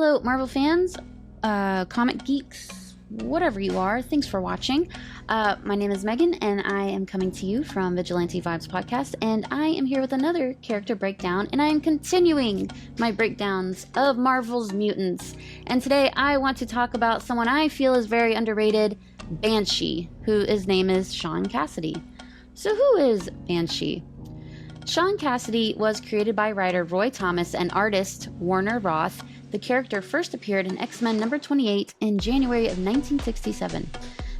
Hello, Marvel fans, comic geeks, whatever you are. Thanks for watching. My name is Megan, and I am coming to you from Vigilante Vibes Podcast, and I am here with another character breakdown, and I am continuing my breakdowns of Marvel's mutants. And today I want to talk about someone I feel is very underrated, Banshee, his name is Sean Cassidy. So who is Banshee? Sean Cassidy was created by writer Roy Thomas and artist Warner Roth. The character first appeared in X-Men number 28 in January of 1967.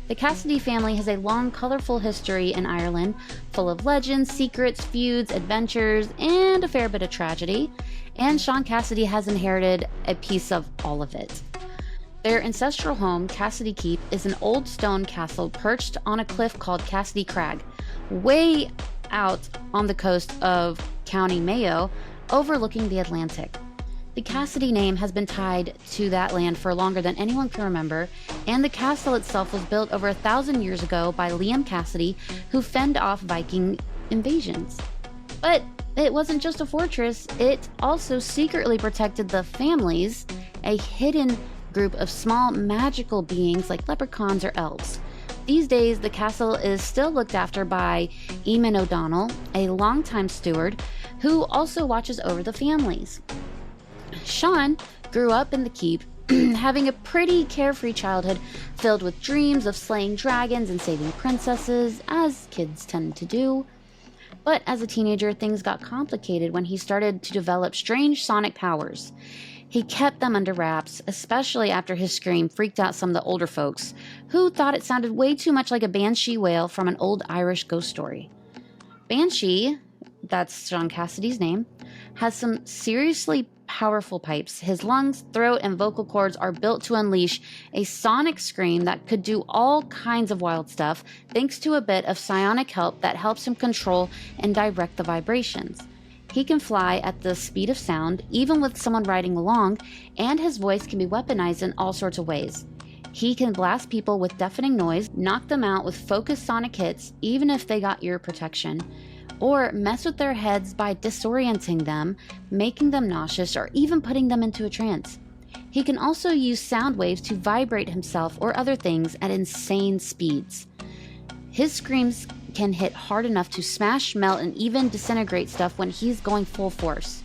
The Cassidy family has a long, colorful history in Ireland, full of legends, secrets, feuds, adventures, and a fair bit of tragedy. And Sean Cassidy has inherited a piece of all of it. Their ancestral home, Cassidy Keep, is an old stone castle perched on a cliff called Cassidy Crag, way out on the coast of County Mayo, overlooking the Atlantic. The Cassidy name has been tied to that land for longer than anyone can remember, and the castle itself was built over 1,000 years ago by Liam Cassidy, who fended off Viking invasions. But it wasn't just a fortress, it also secretly protected the families, a hidden group of small magical beings like leprechauns or elves. These days, the castle is still looked after by Eamon O'Donnell, a longtime steward, who also watches over the families. Sean grew up in the keep, having a pretty carefree childhood filled with dreams of slaying dragons and saving princesses, as kids tend to do. But as a teenager, things got complicated when he started to develop strange sonic powers. He kept them under wraps, especially after his scream freaked out some of the older folks, who thought it sounded way too much like a banshee wail from an old Irish ghost story. Banshee, that's Sean Cassidy's name, has some seriously powerful pipes. His lungs, throat, and vocal cords are built to unleash a sonic scream that could do all kinds of wild stuff, thanks to a bit of psionic help that helps him control and direct the vibrations. He can fly at the speed of sound, even with someone riding along, and his voice can be weaponized in all sorts of ways. He can blast people with deafening noise, knock them out with focused sonic hits, even if they got ear protection, or mess with their heads by disorienting them, making them nauseous, or even putting them into a trance. He can also use sound waves to vibrate himself or other things at insane speeds. His screams can hit hard enough to smash, melt, and even disintegrate stuff when he's going full force.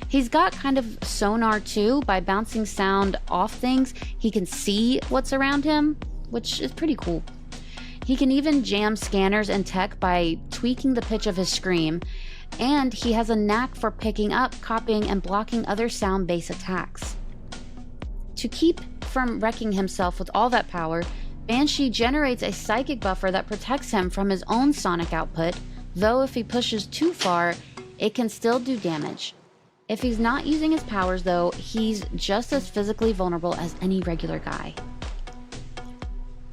He's got kind of sonar too. By bouncing sound off things, he can see what's around him, which is pretty cool. He can even jam scanners and tech by tweaking the pitch of his scream, and he has a knack for picking up, copying, and blocking other sound-based attacks. To keep from wrecking himself with all that power, Banshee generates a psychic buffer that protects him from his own sonic output, though if he pushes too far, it can still do damage. If he's not using his powers though, he's just as physically vulnerable as any regular guy.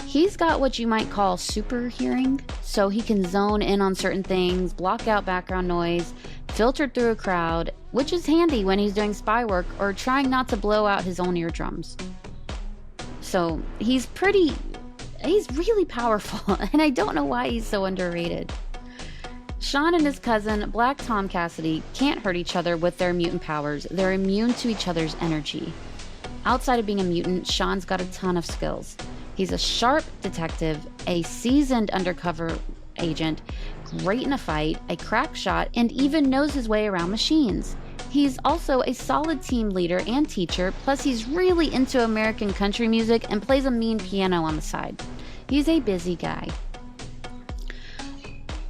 He's got what you might call super hearing, so he can zone in on certain things, block out background noise, filter through a crowd, which is handy when he's doing spy work or trying not to blow out his own eardrums. So he's really powerful, and I don't know why he's so underrated. Sean and his cousin, Black Tom Cassidy, can't hurt each other with their mutant powers. They're immune to each other's energy. Outside of being a mutant, Sean's got a ton of skills. He's a sharp detective, a seasoned undercover agent, great in a fight, a crack shot, and even knows his way around machines. He's also a solid team leader and teacher, plus he's really into American country music and plays a mean piano on the side. He's a busy guy.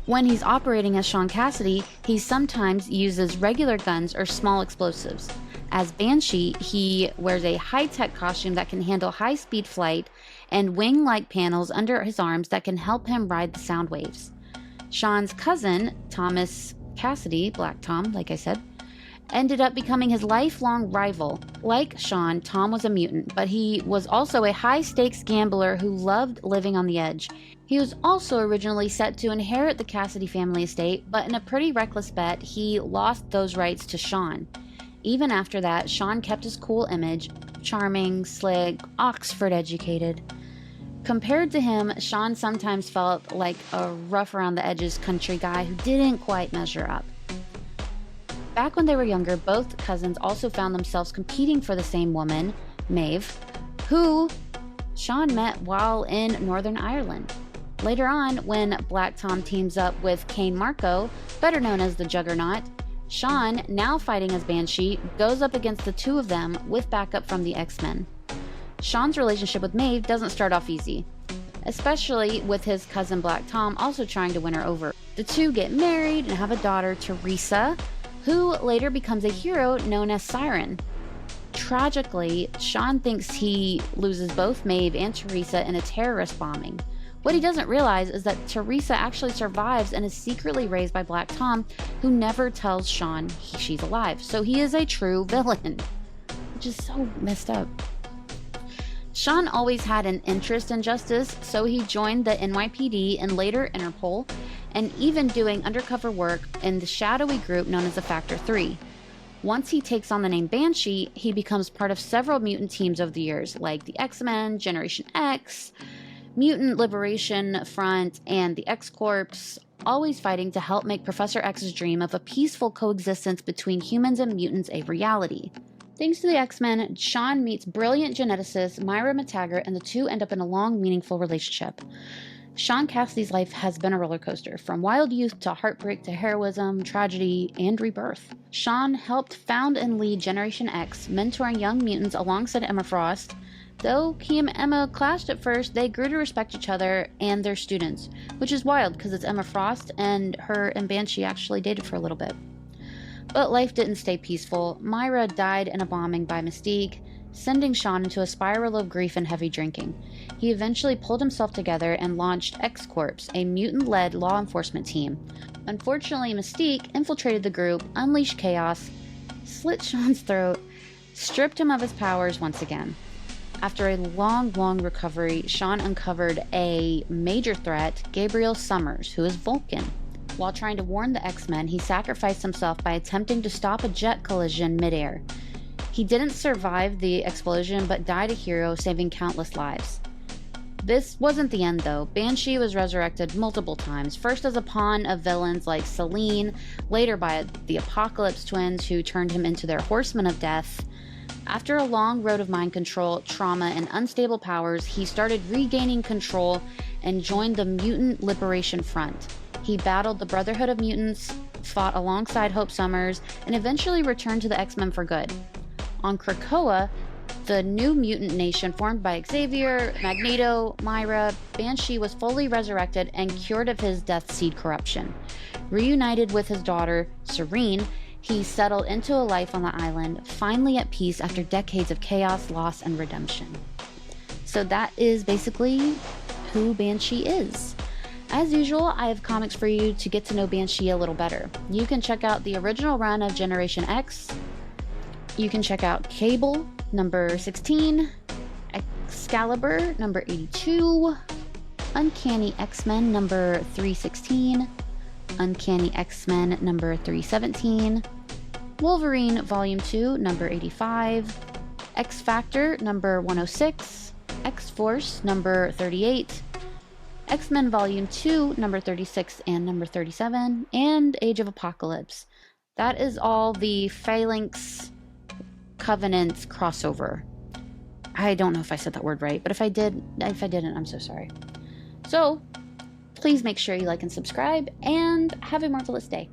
When he's operating as Sean Cassidy, he sometimes uses regular guns or small explosives. As Banshee, he wears a high-tech costume that can handle high-speed flight and wing-like panels under his arms that can help him ride the sound waves. Sean's cousin, Thomas Cassidy, Black Tom, like I said, ended up becoming his lifelong rival. Like Sean, Tom was a mutant, but he was also a high-stakes gambler who loved living on the edge. He was also originally set to inherit the Cassidy family estate, but in a pretty reckless bet, he lost those rights to Sean. Even after that, Sean kept his cool image, charming, slick, Oxford-educated. Compared to him, Sean sometimes felt like a rough-around-the-edges country guy who didn't quite measure up. Back when they were younger, both cousins also found themselves competing for the same woman, Maeve, who Sean met while in Northern Ireland. Later on, when Black Tom teams up with Cain Marco, better known as the Juggernaut, Sean, now fighting as Banshee, goes up against the two of them with backup from the X-Men. Sean's relationship with Maeve doesn't start off easy, especially with his cousin Black Tom also trying to win her over. The two get married and have a daughter, Teresa, who later becomes a hero known as Siren. Tragically, Sean thinks he loses both Maeve and Teresa in a terrorist bombing. What he doesn't realize is that Teresa actually survives and is secretly raised by Black Tom, who never tells Sean she's alive. So he is a true villain, which is so messed up. Sean always had an interest in justice, so he joined the NYPD and later Interpol, and even doing undercover work in the shadowy group known as the Factor 3. Once he takes on the name Banshee, he becomes part of several mutant teams over the years, like the X-Men, Generation X, Mutant Liberation Front, and the X-Corps, always fighting to help make Professor X's dream of a peaceful coexistence between humans and mutants a reality. Thanks to the X-Men, Sean meets brilliant geneticist Myra McTaggart, and the two end up in a long, meaningful relationship. Sean Cassidy's life has been a roller coaster, from wild youth to heartbreak to heroism, tragedy, and rebirth. Sean helped found and lead Generation X, mentoring young mutants alongside Emma Frost. Though he and Emma clashed at first, they grew to respect each other and their students, which is wild because it's Emma Frost, and her and Banshee actually dated for a little bit. But life didn't stay peaceful. Myra died in a bombing by Mystique, sending Sean into a spiral of grief and heavy drinking. He eventually pulled himself together and launched X-Corps, a mutant-led law enforcement team. Unfortunately, Mystique infiltrated the group, unleashed chaos, slit Sean's throat, stripped him of his powers once again. After a long recovery, Sean uncovered a major threat, Gabriel Summers, who is Vulcan. While trying to warn the X-Men, he sacrificed himself by attempting to stop a jet collision midair. He didn't survive the explosion, but died a hero, saving countless lives. This wasn't the end, though. Banshee was resurrected multiple times, first as a pawn of villains like Selene, later by the Apocalypse twins, who turned him into their Horsemen of Death. After a long road of mind control, trauma, and unstable powers, he started regaining control and joined the Mutant Liberation Front. He battled the Brotherhood of Mutants, fought alongside Hope Summers, and eventually returned to the X-Men for good. On Krakoa, the new mutant nation formed by Xavier, Magneto, Myra, Banshee was fully resurrected and cured of his death seed corruption. Reunited with his daughter, Serene, he settled into a life on the island, finally at peace after decades of chaos, loss, and redemption. So that is basically who Banshee is. As usual, I have comics for you to get to know Banshee a little better. You can check out the original run of Generation X. You can check out Cable, number 16, Excalibur, number 82, Uncanny X-Men, number 316, Uncanny X-Men, number 317, Wolverine, Volume 2, number 85, X-Factor, number 106, X-Force, number 38, X-Men Volume 2, number 36 and number 37, and Age of Apocalypse. That is all the Phalanx Covenants crossover. I don't know if I said that word right, but if I didn't, I'm so sorry. So, please make sure you like and subscribe, and have a marvelous day.